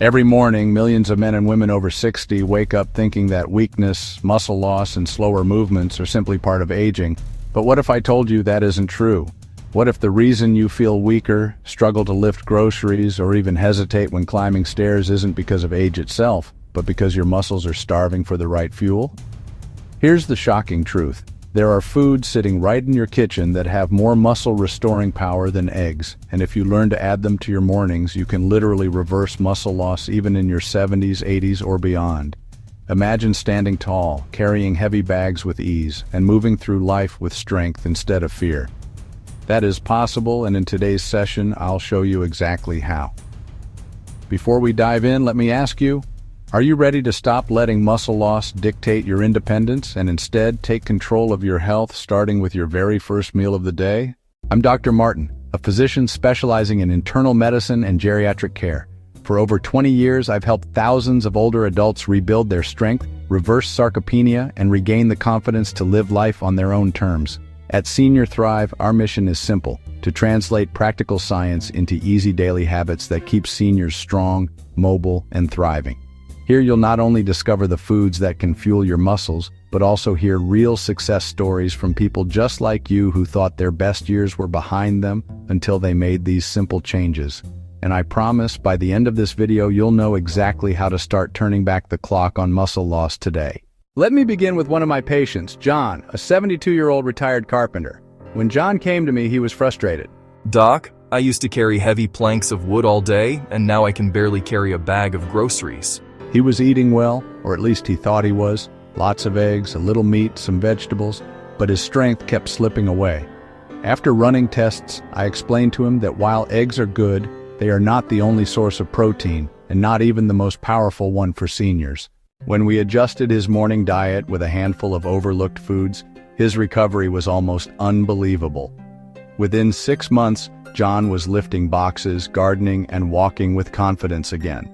Every morning, millions of men and women over 60 wake up thinking that weakness, muscle loss, and slower movements are simply part of aging. But what if I told you that isn't true? What if the reason you feel weaker, struggle to lift groceries, or even hesitate when climbing stairs isn't because of age itself, but because your muscles are starving for the right fuel? Here's the shocking truth. There are foods sitting right in your kitchen that have more muscle-restoring power than eggs, and if you learn to add them to your mornings, you can literally reverse muscle loss even in your 70s, 80s, or beyond. Imagine standing tall, carrying heavy bags with ease, and moving through life with strength instead of fear. That is possible, and in today's session, I'll show you exactly how. Before we dive in, let me ask you, are you ready to stop letting muscle loss dictate your independence and instead take control of your health, starting with your very first meal of the day? I'm Dr. Martin, a physician specializing in internal medicine and geriatric care. For over 20 years, I've helped thousands of older adults rebuild their strength, reverse sarcopenia, and regain the confidence to live life on their own terms. At Senior Thrive, our mission is simple: to translate practical science into easy daily habits that keep seniors strong, mobile, and thriving. Here you'll not only discover the foods that can fuel your muscles, but also hear real success stories from people just like you who thought their best years were behind them until they made these simple changes. And I promise, by the end of this video, you'll know exactly how to start turning back the clock on muscle loss today. Let me begin with one of my patients, John, a 72-year-old retired carpenter. When John came to me, he was frustrated. Doc, I used to carry heavy planks of wood all day, and now I can barely carry a bag of groceries. He was eating well, or at least he thought he was. Lots of eggs, a little meat, some vegetables, but his strength kept slipping away. After running tests, I explained to him that while eggs are good, they are not the only source of protein, and not even the most powerful one for seniors. When we adjusted his morning diet with a handful of overlooked foods, his recovery was almost unbelievable. Within 6 months, John was lifting boxes, gardening, and walking with confidence again.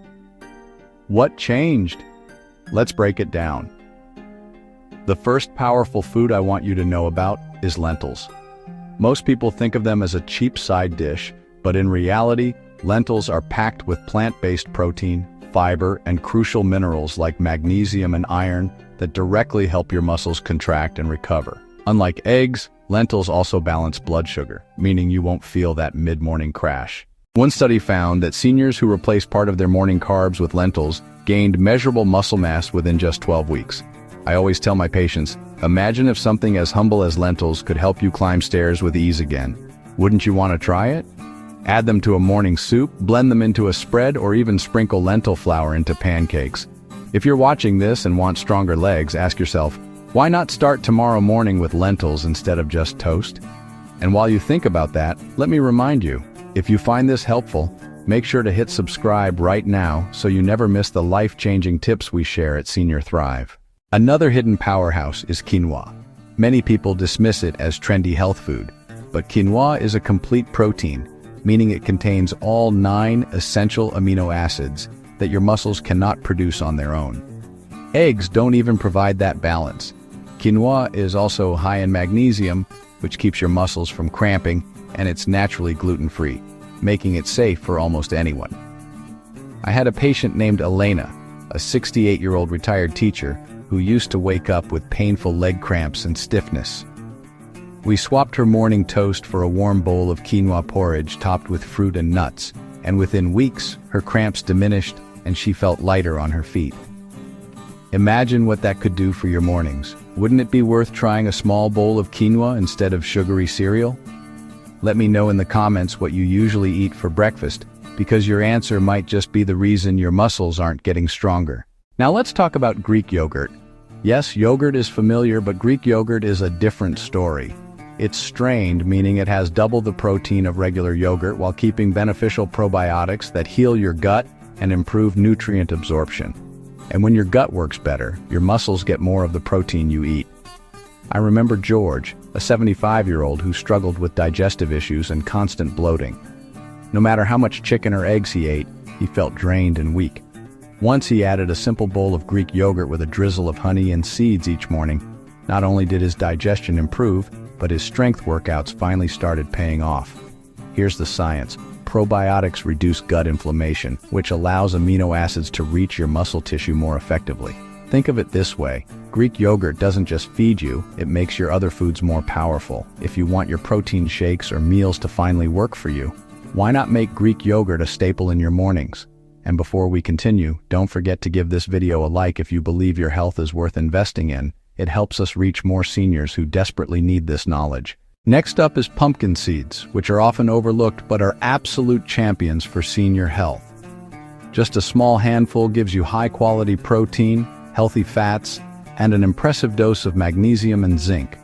What changed? Let's break it down. The first powerful food I want you to know about is lentils. Most people think of them as a cheap side dish, but in reality, lentils are packed with plant-based protein, fiber, and crucial minerals like magnesium and iron that directly help your muscles contract and recover. Unlike eggs, lentils also balance blood sugar, meaning you won't feel that mid-morning crash. One study found that seniors who replaced part of their morning carbs with lentils gained measurable muscle mass within just 12 weeks. I always tell my patients, imagine if something as humble as lentils could help you climb stairs with ease again. Wouldn't you want to try it? Add them to a morning soup, blend them into a spread, or even sprinkle lentil flour into pancakes. If you're watching this and want stronger legs, ask yourself, why not start tomorrow morning with lentils instead of just toast? And while you think about that, let me remind you, if you find this helpful, make sure to hit subscribe right now so you never miss the life-changing tips we share at Senior Thrive. Another hidden powerhouse is quinoa. Many people dismiss it as trendy health food, but quinoa is a complete protein, meaning it contains all 9 essential amino acids that your muscles cannot produce on their own. Eggs don't even provide that balance. Quinoa is also high in magnesium, which keeps your muscles from cramping, and it's naturally gluten-free, making it safe for almost anyone. I had a patient named Elena, a 68-year-old retired teacher who used to wake up with painful leg cramps and stiffness. We swapped her morning toast for a warm bowl of quinoa porridge topped with fruit and nuts, and within weeks, her cramps diminished and she felt lighter on her feet. Imagine what that could do for your mornings. Wouldn't it be worth trying a small bowl of quinoa instead of sugary cereal? Let me know in the comments what you usually eat for breakfast, because your answer might just be the reason your muscles aren't getting stronger. Now let's talk about Greek yogurt. Yes, yogurt is familiar, but Greek yogurt is a different story. It's strained, meaning it has double the protein of regular yogurt while keeping beneficial probiotics that heal your gut and improve nutrient absorption. And when your gut works better, your muscles get more of the protein you eat. I remember George, a 75-year-old who struggled with digestive issues and constant bloating. No matter how much chicken or eggs he ate, he felt drained and weak. Once he added a simple bowl of Greek yogurt with a drizzle of honey and seeds each morning. Not only did his digestion improve, but his strength workouts finally started paying off. Here's the science. probiotics reduce gut inflammation, which allows amino acids to reach your muscle tissue more effectively. Think of it this way. Greek yogurt doesn't just feed you, it makes your other foods more powerful. If you want your protein shakes or meals to finally work for you, why not make Greek yogurt a staple in your mornings? And before we continue, don't forget to give this video a like if you believe your health is worth investing in. It helps us reach more seniors who desperately need this knowledge. Next up is pumpkin seeds, which are often overlooked but are absolute champions for senior health. Just a small handful gives you high-quality protein, healthy fats, and an impressive dose of magnesium and zinc.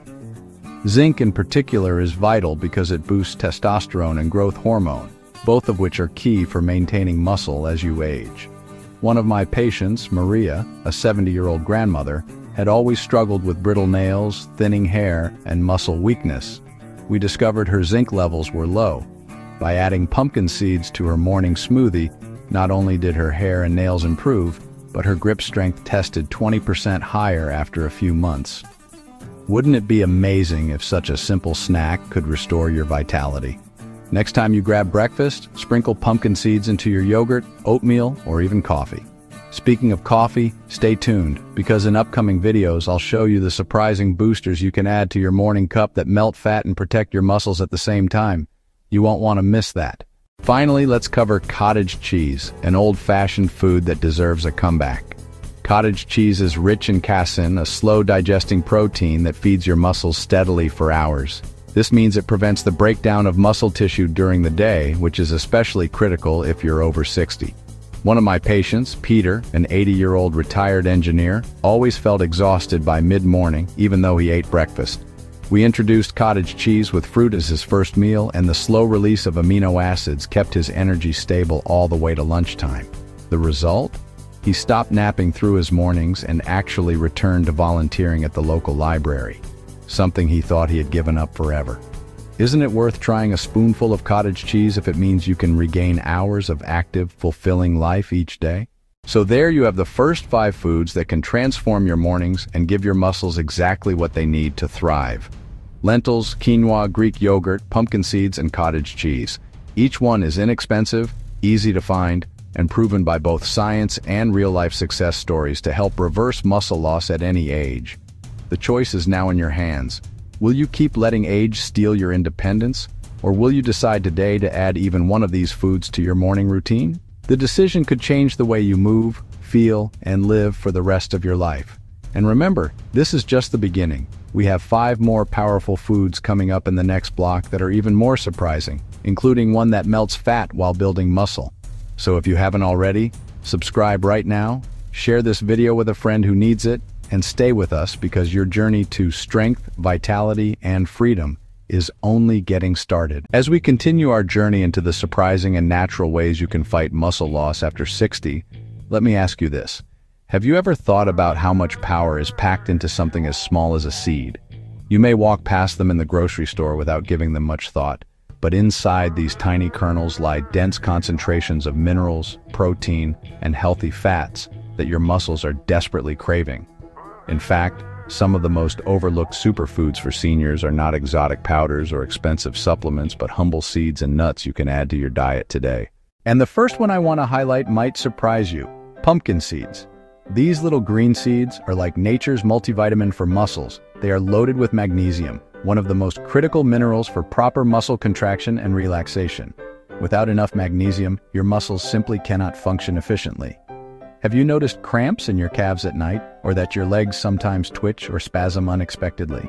Zinc in particular is vital because it boosts testosterone and growth hormone, both of which are key for maintaining muscle as you age. One of my patients, Maria, a 70-year-old grandmother, had always struggled with brittle nails, thinning hair, and muscle weakness. We discovered her zinc levels were low. By adding pumpkin seeds to her morning smoothie, not only did her hair and nails improve, but her grip strength tested 20% higher after a few months. Wouldn't it be amazing if such a simple snack could restore your vitality? Next time you grab breakfast, sprinkle pumpkin seeds into your yogurt, oatmeal, or even coffee. Speaking of coffee, stay tuned, because in upcoming videos I'll show you the surprising boosters you can add to your morning cup that melt fat and protect your muscles at the same time. You won't want to miss that. Finally, let's cover cottage cheese, an old-fashioned food that deserves a comeback. Cottage cheese is rich in casein, a slow-digesting protein that feeds your muscles steadily for hours. This means it prevents the breakdown of muscle tissue during the day, which is especially critical if you're over 60. One of my patients, Peter, an 80-year-old retired engineer, always felt exhausted by mid-morning, even though he ate breakfast. We introduced cottage cheese with fruit as his first meal, and the slow release of amino acids kept his energy stable all the way to lunchtime. The result? He stopped napping through his mornings and actually returned to volunteering at the local library, something he thought he had given up forever. Isn't it worth trying a spoonful of cottage cheese if it means you can regain hours of active, fulfilling life each day? So there you have the first 5 foods that can transform your mornings and give your muscles exactly what they need to thrive. Lentils, quinoa, Greek yogurt, pumpkin seeds, and cottage cheese. Each one is inexpensive, easy to find, and proven by both science and real-life success stories to help reverse muscle loss at any age. The choice is now in your hands. Will you keep letting age steal your independence, or will you decide today to add even one of these foods to your morning routine? The decision could change the way you move, feel, and live for the rest of your life. And remember, this is just the beginning. We have 5 more powerful foods coming up in the next block that are even more surprising, including one that melts fat while building muscle. So if you haven't already, subscribe right now, share this video with a friend who needs it, and stay with us because your journey to strength, vitality, and freedom is only getting started. As we continue our journey into the surprising and natural ways you can fight muscle loss after 60, let me ask you this. Have you ever thought about how much power is packed into something as small as a seed? You may walk past them in the grocery store without giving them much thought, but inside these tiny kernels lie dense concentrations of minerals, protein, and healthy fats that your muscles are desperately craving. In fact, some of the most overlooked superfoods for seniors are not exotic powders or expensive supplements, but humble seeds and nuts you can add to your diet today. And the first one I want to highlight might surprise you: pumpkin seeds. These little green seeds are like nature's multivitamin for muscles. They are loaded with magnesium, one of the most critical minerals for proper muscle contraction and relaxation. Without enough magnesium, your muscles simply cannot function efficiently. Have you noticed cramps in your calves at night, or that your legs sometimes twitch or spasm unexpectedly?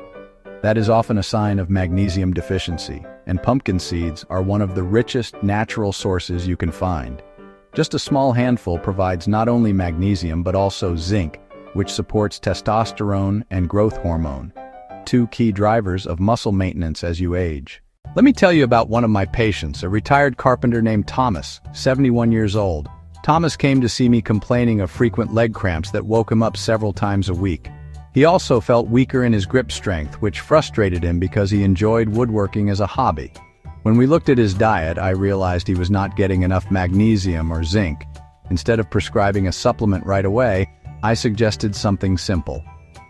That is often a sign of magnesium deficiency, and pumpkin seeds are one of the richest natural sources you can find. Just a small handful provides not only magnesium but also zinc, which supports testosterone and growth hormone, 2 key drivers of muscle maintenance as you age. Let me tell you about one of my patients, a retired carpenter named Thomas, 71 years old. Thomas came to see me complaining of frequent leg cramps that woke him up several times a week. He also felt weaker in his grip strength, which frustrated him because he enjoyed woodworking as a hobby. When we looked at his diet, I realized he was not getting enough magnesium or zinc. Instead of prescribing a supplement right away, I suggested something simple.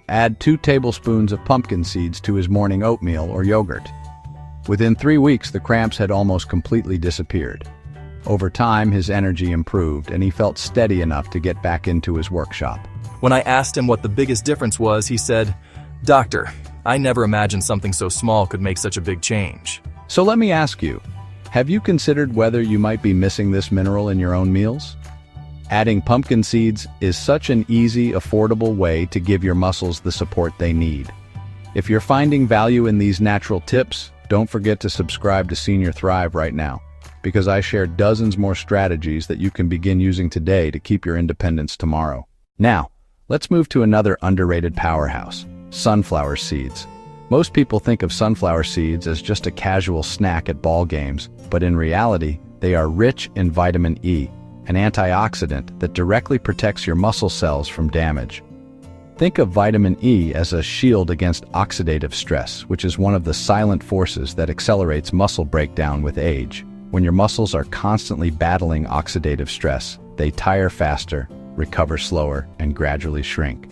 Add 2 tablespoons of pumpkin seeds to his morning oatmeal or yogurt. Within 3 weeks, the cramps had almost completely disappeared. Over time, his energy improved and he felt steady enough to get back into his workshop. When I asked him what the biggest difference was, he said, "Doctor, I never imagined something so small could make such a big change." So let me ask you, have you considered whether you might be missing this mineral in your own meals? Adding pumpkin seeds is such an easy, affordable way to give your muscles the support they need. If you're finding value in these natural tips, don't forget to subscribe to Senior Thrive right now, because I share dozens more strategies that you can begin using today to keep your independence tomorrow. Now, let's move to another underrated powerhouse, sunflower seeds. Most people think of sunflower seeds as just a casual snack at ball games, but in reality, they are rich in vitamin E, an antioxidant that directly protects your muscle cells from damage. Think of vitamin E as a shield against oxidative stress, which is one of the silent forces that accelerates muscle breakdown with age. When your muscles are constantly battling oxidative stress, they tire faster, recover slower, and gradually shrink.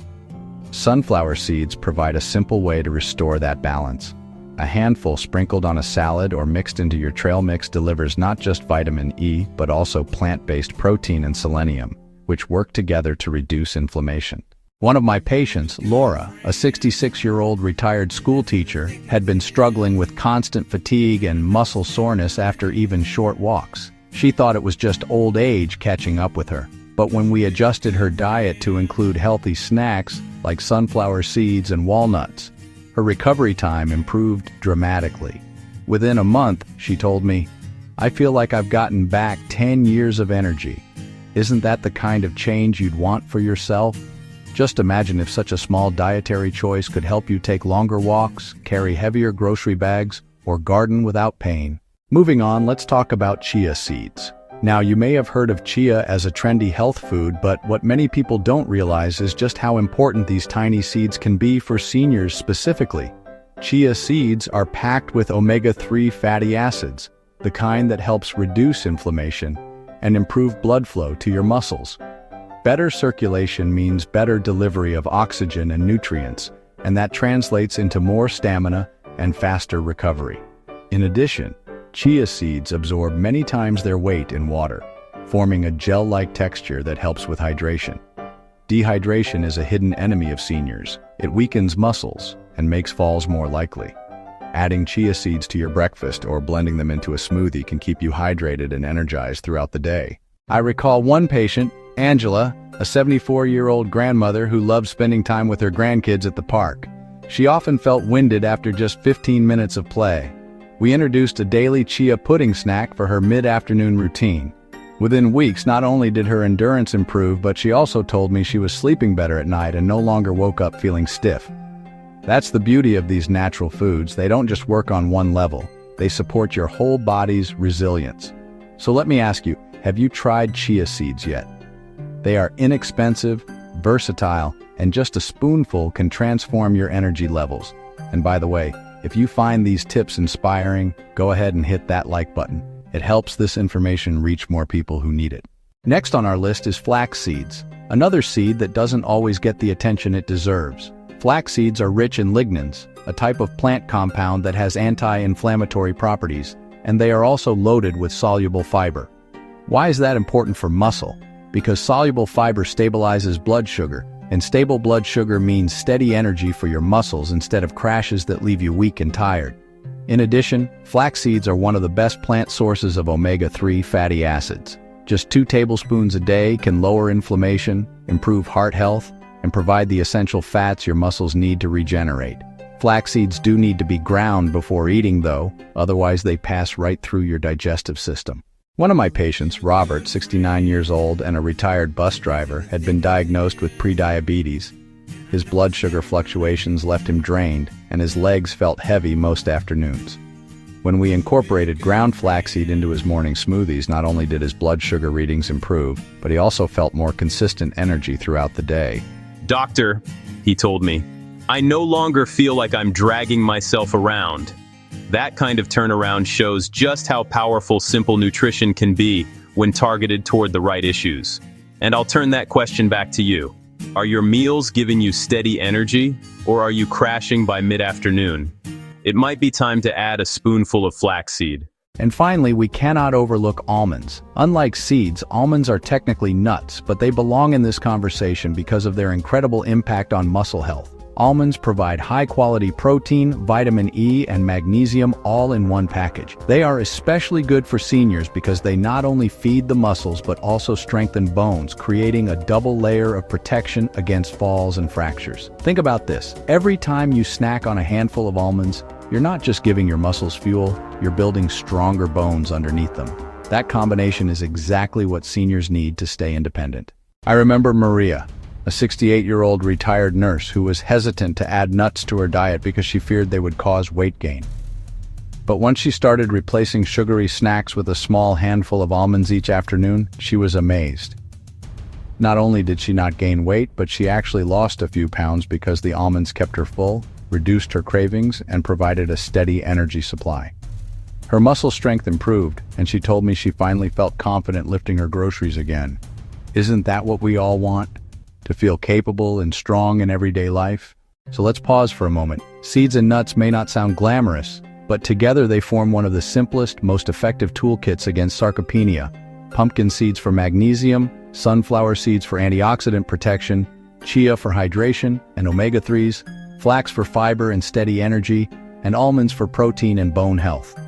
Sunflower seeds provide a simple way to restore that balance. A handful sprinkled on a salad or mixed into your trail mix delivers not just vitamin E, but also plant-based protein and selenium, which work together to reduce inflammation. One of my patients, Laura, a 66-year-old retired school teacher, had been struggling with constant fatigue and muscle soreness after even short walks. She thought it was just old age catching up with her. But when we adjusted her diet to include healthy snacks like sunflower seeds and walnuts, her recovery time improved dramatically. Within a month, she told me, "I feel like I've gotten back 10 years of energy." Isn't that the kind of change you'd want for yourself? Just imagine if such a small dietary choice could help you take longer walks, carry heavier grocery bags, or garden without pain. Moving on, let's talk about chia seeds. Now, you may have heard of chia as a trendy health food, but what many people don't realize is just how important these tiny seeds can be for seniors specifically. Chia seeds are packed with omega-3 fatty acids, the kind that helps reduce inflammation and improve blood flow to your muscles. Better circulation means better delivery of oxygen and nutrients, and that translates into more stamina and faster recovery. In addition, chia seeds absorb many times their weight in water, forming a gel-like texture that helps with hydration. Dehydration is a hidden enemy of seniors. It weakens muscles and makes falls more likely. Adding chia seeds to your breakfast or blending them into a smoothie can keep you hydrated and energized throughout the day. I recall one patient, Angela, a 74-year-old grandmother who loved spending time with her grandkids at the park. She often felt winded after just 15 minutes of play. We introduced a daily chia pudding snack for her mid-afternoon routine. Within weeks, not only did her endurance improve, but she also told me she was sleeping better at night and no longer woke up feeling stiff. That's the beauty of these natural foods. They don't just work on one level. They support your whole body's resilience. So let me ask you, have you tried chia seeds yet? They are inexpensive, versatile, and just a spoonful can transform your energy levels. And by the way, if you find these tips inspiring, go ahead and hit that like button. It helps this information reach more people who need it. Next on our list is flax seeds, another seed that doesn't always get the attention it deserves. Flax seeds are rich in lignans, a type of plant compound that has anti-inflammatory properties, and they are also loaded with soluble fiber. Why is that important for muscle? Because soluble fiber stabilizes blood sugar, and stable blood sugar means steady energy for your muscles instead of crashes that leave you weak and tired. In addition, flax seeds are one of the best plant sources of omega-3 fatty acids. Just 2 tablespoons a day can lower inflammation, improve heart health, and provide the essential fats your muscles need to regenerate. Flax seeds do need to be ground before eating though, otherwise they pass right through your digestive system. One of my patients, Robert, 69 years old and a retired bus driver, had been diagnosed with prediabetes. His blood sugar fluctuations left him drained, and his legs felt heavy most afternoons. When we incorporated ground flaxseed into his morning smoothies, not only did his blood sugar readings improve, but he also felt more consistent energy throughout the day. "Doctor," he told me, "I no longer feel like I'm dragging myself around." That kind of turnaround shows just how powerful simple nutrition can be when targeted toward the right issues. And I'll turn that question back to you. Are your meals giving you steady energy, or are you crashing by mid-afternoon? It might be time to add a spoonful of flaxseed. And finally, we cannot overlook almonds. Unlike seeds, almonds are technically nuts, but they belong in this conversation because of their incredible impact on muscle health. Almonds provide high-quality protein, vitamin E, and magnesium all in one package. They are especially good for seniors because they not only feed the muscles but also strengthen bones, creating a double layer of protection against falls and fractures. Think about this. Every time you snack on a handful of almonds, you're not just giving your muscles fuel, you're building stronger bones underneath them. That combination is exactly what seniors need to stay independent. I remember Maria, a 68-year-old retired nurse who was hesitant to add nuts to her diet because she feared they would cause weight gain. But once she started replacing sugary snacks with a small handful of almonds each afternoon, she was amazed. Not only did she not gain weight, but she actually lost a few pounds because the almonds kept her full, reduced her cravings, and provided a steady energy supply. Her muscle strength improved, and she told me she finally felt confident lifting her groceries again. Isn't that what we all want? To feel capable and strong in everyday life? So let's pause for a moment. Seeds and nuts may not sound glamorous, but together they form one of the simplest, most effective toolkits against sarcopenia. Pumpkin seeds for magnesium, sunflower seeds for antioxidant protection, chia for hydration and omega-3s, flax for fiber and steady energy, and almonds for protein and bone health.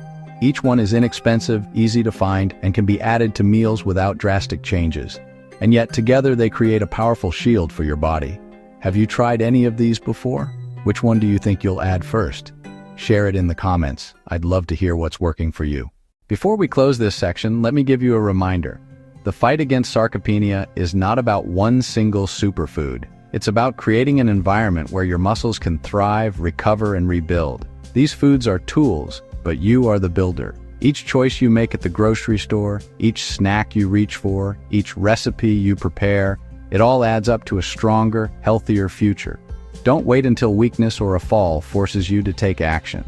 Each one is inexpensive, easy to find, and can be added to meals without drastic changes. And yet together they create a powerful shield for your body. Have you tried any of these before? Which one do you think you'll add first? Share it in the comments. I'd love to hear what's working for you. Before we close this section, let me give you a reminder. The fight against sarcopenia is not about one single superfood. It's about creating an environment where your muscles can thrive, recover, and rebuild. These foods are tools, but you are the builder. Each choice you make at the grocery store, each snack you reach for, each recipe you prepare, it all adds up to a stronger, healthier future. Don't wait until weakness or a fall forces you to take action.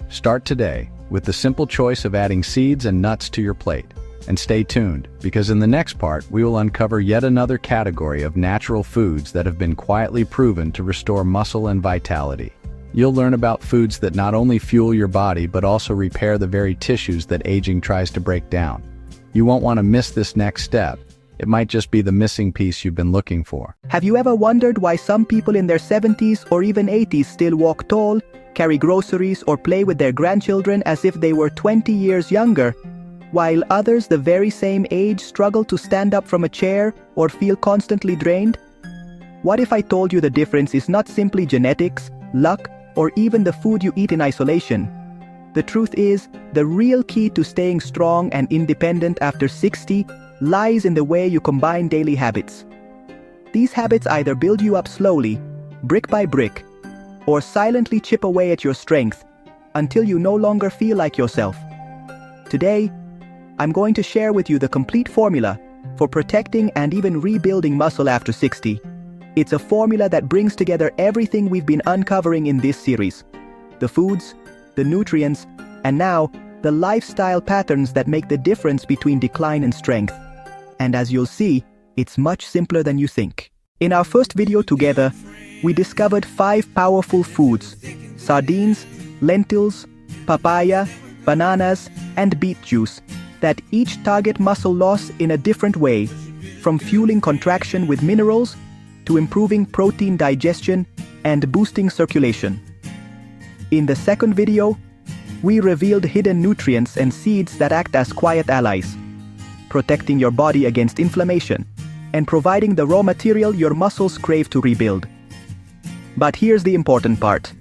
Start today with the simple choice of adding seeds and nuts to your plate. And stay tuned, because in the next part, we will uncover yet another category of natural foods that have been quietly proven to restore muscle and vitality. You'll learn about foods that not only fuel your body but also repair the very tissues that aging tries to break down. You won't want to miss this next step. It might just be the missing piece you've been looking for. Have you ever wondered why some people in their 70s or even 80s still walk tall, carry groceries, or play with their grandchildren as if they were 20 years younger, while others the very same age struggle to stand up from a chair or feel constantly drained? What if I told you the difference is not simply genetics, luck, or even the food you eat in isolation? The truth is, the real key to staying strong and independent after 60 lies in the way you combine daily habits. These habits either build you up slowly, brick by brick, or silently chip away at your strength until you no longer feel like yourself. Today, I'm going to share with you the complete formula for protecting and even rebuilding muscle after 60. It's a formula that brings together everything we've been uncovering in this series. The foods, the nutrients, and now, the lifestyle patterns that make the difference between decline and strength. And as you'll see, it's much simpler than you think. In our first video together, we discovered 5 powerful foods: sardines, lentils, papaya, bananas, and beet juice, that each target muscle loss in a different way, from fueling contraction with minerals to improving protein digestion and boosting circulation. In the second video, we revealed hidden nutrients and seeds that act as quiet allies, protecting your body against inflammation and providing the raw material your muscles crave to rebuild. But here's the important part.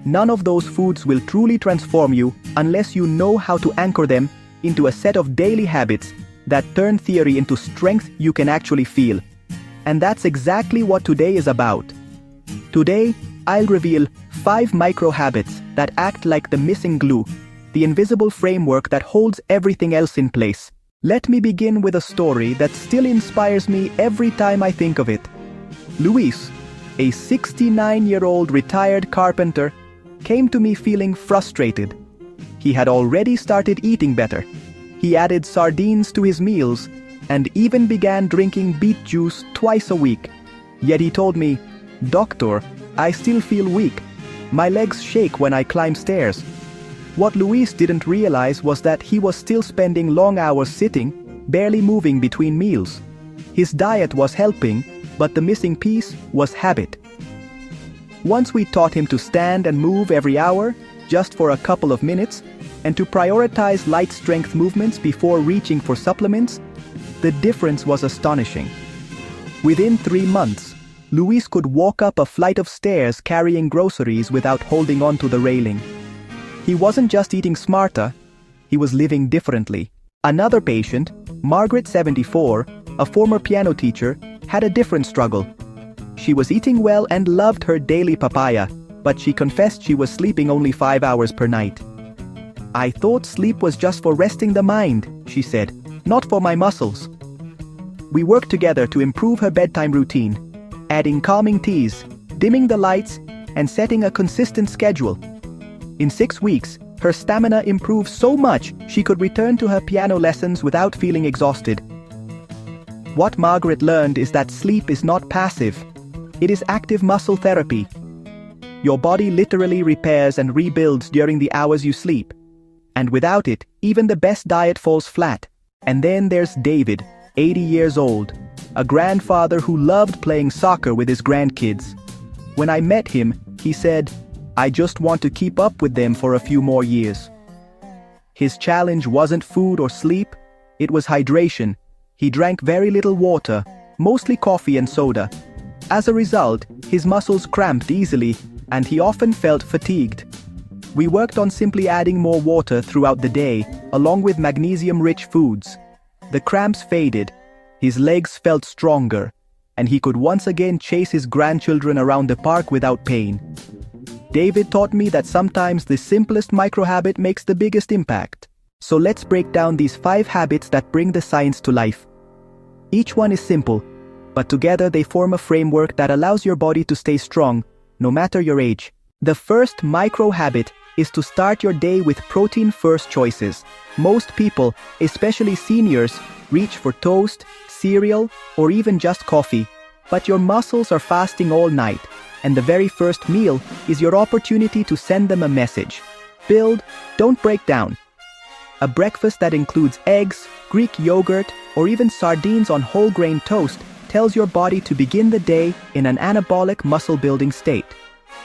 None of those foods will truly transform you unless you know how to anchor them into a set of daily habits that turn theory into strength you can actually feel. And that's exactly what today is about. Today, I'll reveal 5 micro habits that act like the missing glue, the invisible framework that holds everything else in place. Let me begin with a story that still inspires me every time I think of it. Luis, a 69-year-old retired carpenter, came to me feeling frustrated. He had already started eating better. He added sardines to his meals and even began drinking beet juice twice a week. Yet he told me, "Doctor, I still feel weak. My legs shake when I climb stairs." What Luis didn't realize was that he was still spending long hours sitting, barely moving between meals. His diet was helping, but the missing piece was habit. Once we taught him to stand and move every hour, just for a couple of minutes, and to prioritize light strength movements before reaching for supplements, the difference was astonishing. Within 3 months, Luis could walk up a flight of stairs carrying groceries without holding on to the railing. He wasn't just eating smarter, he was living differently. Another patient, Margaret, 74, a former piano teacher, had a different struggle. She was eating well and loved her daily papaya, but she confessed she was sleeping only 5 hours per night. "I thought sleep was just for resting the mind," she said, "not for my muscles." We worked together to improve her bedtime routine, adding calming teas, dimming the lights, and setting a consistent schedule. In 6 weeks, her stamina improved so much she could return to her piano lessons without feeling exhausted. What Margaret learned is that sleep is not passive. It is active muscle therapy. Your body literally repairs and rebuilds during the hours you sleep. And without it, even the best diet falls flat. And then there's David, 80 years old, a grandfather who loved playing soccer with his grandkids. When I met him, he said, "I just want to keep up with them for a few more years." His challenge wasn't food or sleep, it was hydration. He drank very little water, mostly coffee and soda. As a result, his muscles cramped easily, and he often felt fatigued. We worked on simply adding more water throughout the day, along with magnesium-rich foods. The cramps faded, his legs felt stronger, and he could once again chase his grandchildren around the park without pain. David taught me that sometimes the simplest microhabit makes the biggest impact. So let's break down these 5 habits that bring the science to life. Each one is simple, but together they form a framework that allows your body to stay strong, no matter your age. The first micro-habit is to start your day with protein-first choices. Most people, especially seniors, reach for toast, cereal, or even just coffee. But your muscles are fasting all night, and the very first meal is your opportunity to send them a message. Build, don't break down. A breakfast that includes eggs, Greek yogurt, or even sardines on whole grain toast tells your body to begin the day in an anabolic muscle-building state.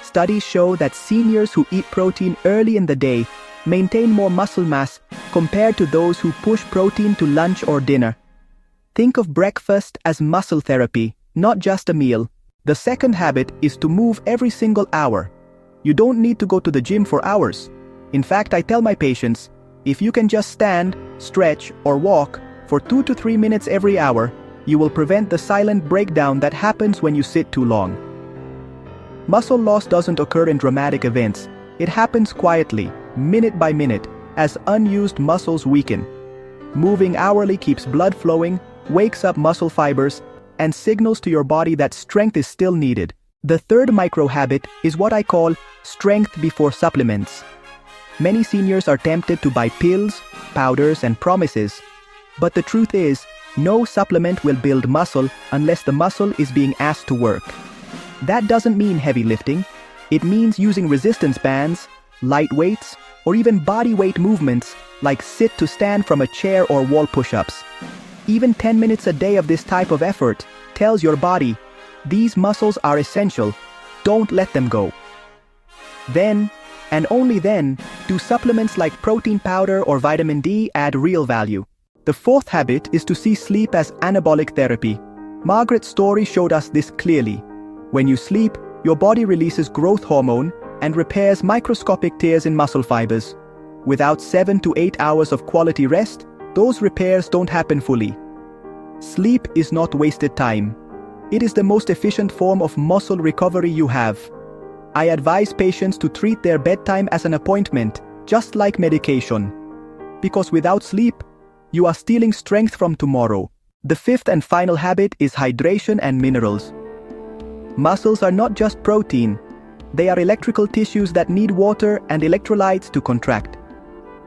Studies show that seniors who eat protein early in the day maintain more muscle mass compared to those who push protein to lunch or dinner. Think of breakfast as muscle therapy, not just a meal. The second habit is to move every single hour. You don't need to go to the gym for hours. In fact, I tell my patients, if you can just stand, stretch, or walk for 2 to 3 minutes every hour, you will prevent the silent breakdown that happens when you sit too long. Muscle loss doesn't occur in dramatic events. It happens quietly, minute by minute, as unused muscles weaken. Moving hourly keeps blood flowing, wakes up muscle fibers, and signals to your body that strength is still needed. The third micro-habit is what I call strength before supplements. Many seniors are tempted to buy pills, powders, and promises. But the truth is, no supplement will build muscle unless the muscle is being asked to work. That doesn't mean heavy lifting. It means using resistance bands, light weights, or even body weight movements like sit to stand from a chair or wall push-ups. Even 10 minutes a day of this type of effort tells your body, these muscles are essential, don't let them go. Then, and only then, do supplements like protein powder or vitamin D add real value. The fourth habit is to see sleep as anabolic therapy. Margaret's story showed us this clearly. When you sleep, your body releases growth hormone and repairs microscopic tears in muscle fibers. Without 7 to 8 hours of quality rest, those repairs don't happen fully. Sleep is not wasted time. It is the most efficient form of muscle recovery you have. I advise patients to treat their bedtime as an appointment, just like medication. Because without sleep, you are stealing strength from tomorrow. The fifth and final habit is hydration and minerals. Muscles are not just protein. They are electrical tissues that need water and electrolytes to contract.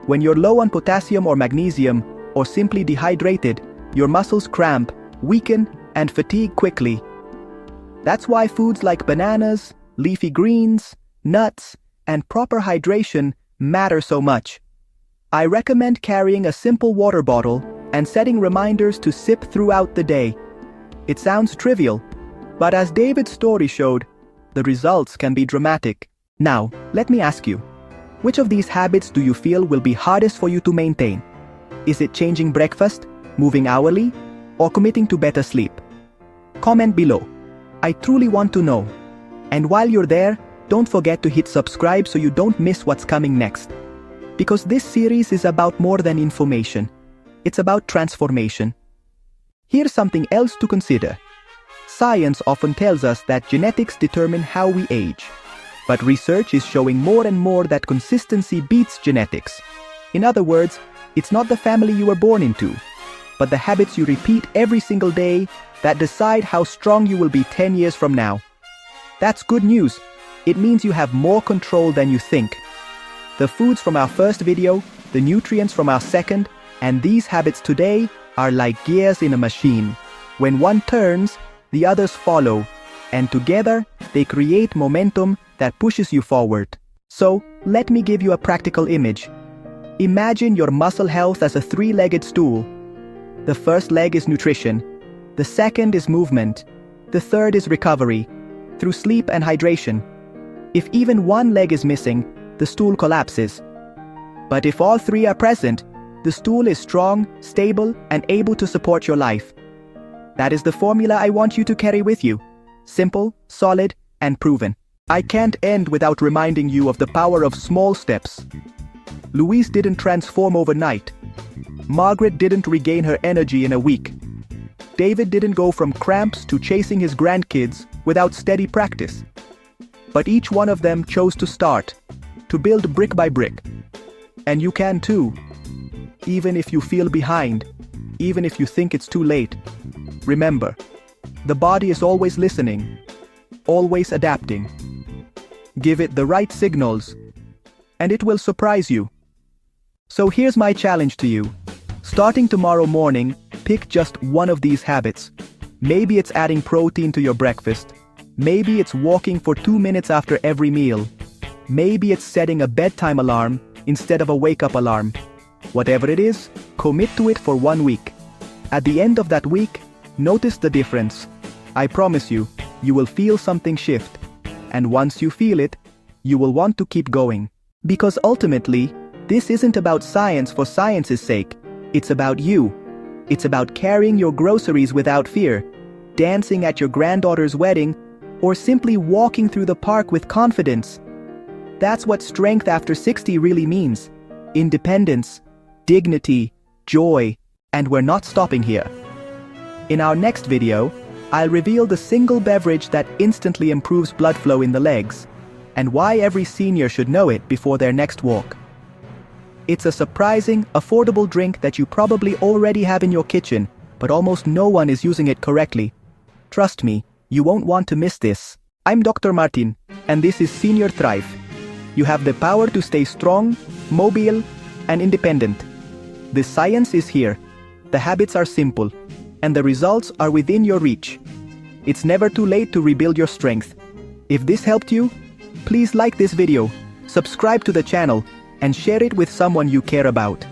When you're low on potassium or magnesium, or simply dehydrated, your muscles cramp, weaken, and fatigue quickly. That's why foods like bananas, leafy greens, nuts, and proper hydration matter so much. I recommend carrying a simple water bottle and setting reminders to sip throughout the day. It sounds trivial, but as David's story showed, the results can be dramatic. Now, let me ask you, which of these habits do you feel will be hardest for you to maintain? Is it changing breakfast, moving hourly, or committing to better sleep? Comment below. I truly want to know. And while you're there, don't forget to hit subscribe so you don't miss what's coming next. Because this series is about more than information. It's about transformation. Here's something else to consider. Science often tells us that genetics determine how we age. But research is showing more and more that consistency beats genetics. In other words, it's not the family you were born into, but the habits you repeat every single day that decide how strong you will be 10 years from now. That's good news. It means you have more control than you think. The foods from our first video, the nutrients from our second, and these habits today are like gears in a machine. When one turns, the others follow, and together they create momentum that pushes you forward. So, let me give you a practical image. Imagine your muscle health as a three-legged stool. The first leg is nutrition. The second is movement. The third is recovery, through sleep and hydration. If even one leg is missing, the stool collapses. But if all three are present, the stool is strong, stable, and able to support your life. That is the formula I want you to carry with you. Simple, solid, and proven. I can't end without reminding you of the power of small steps. Louise didn't transform overnight. Margaret didn't regain her energy in a week. David didn't go from cramps to chasing his grandkids without steady practice. But each one of them chose to start, to build brick by brick. And you can too. Even if you feel behind, even if you think it's too late. Remember, the body is always listening, always adapting. Give it the right signals, and it will surprise you. So here's my challenge to you. Starting tomorrow morning, pick just one of these habits. Maybe it's adding protein to your breakfast. Maybe it's walking for 2 minutes after every meal. Maybe it's setting a bedtime alarm instead of a wake-up alarm. Whatever it is, commit to it for 1 week. At the end of that week, notice the difference. I promise you, you will feel something shift. And once you feel it, you will want to keep going. Because ultimately, this isn't about science for science's sake. It's about you. It's about carrying your groceries without fear, dancing at your granddaughter's wedding, or simply walking through the park with confidence. That's what strength after 60 really means. Independence, dignity, joy, and we're not stopping here. In our next video, I'll reveal the single beverage that instantly improves blood flow in the legs, and why every senior should know it before their next walk. It's a surprising, affordable drink that you probably already have in your kitchen, but almost no one is using it correctly. Trust me, you won't want to miss this. I'm Dr. Martín, and this is Senior Thrive. You have the power to stay strong, mobile, and independent. The science is here, the habits are simple, and the results are within your reach. It's never too late to rebuild your strength. If this helped you, please like this video, subscribe to the channel, and share it with someone you care about.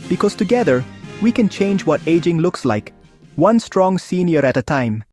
Because together, we can change what aging looks like, one strong senior at a time.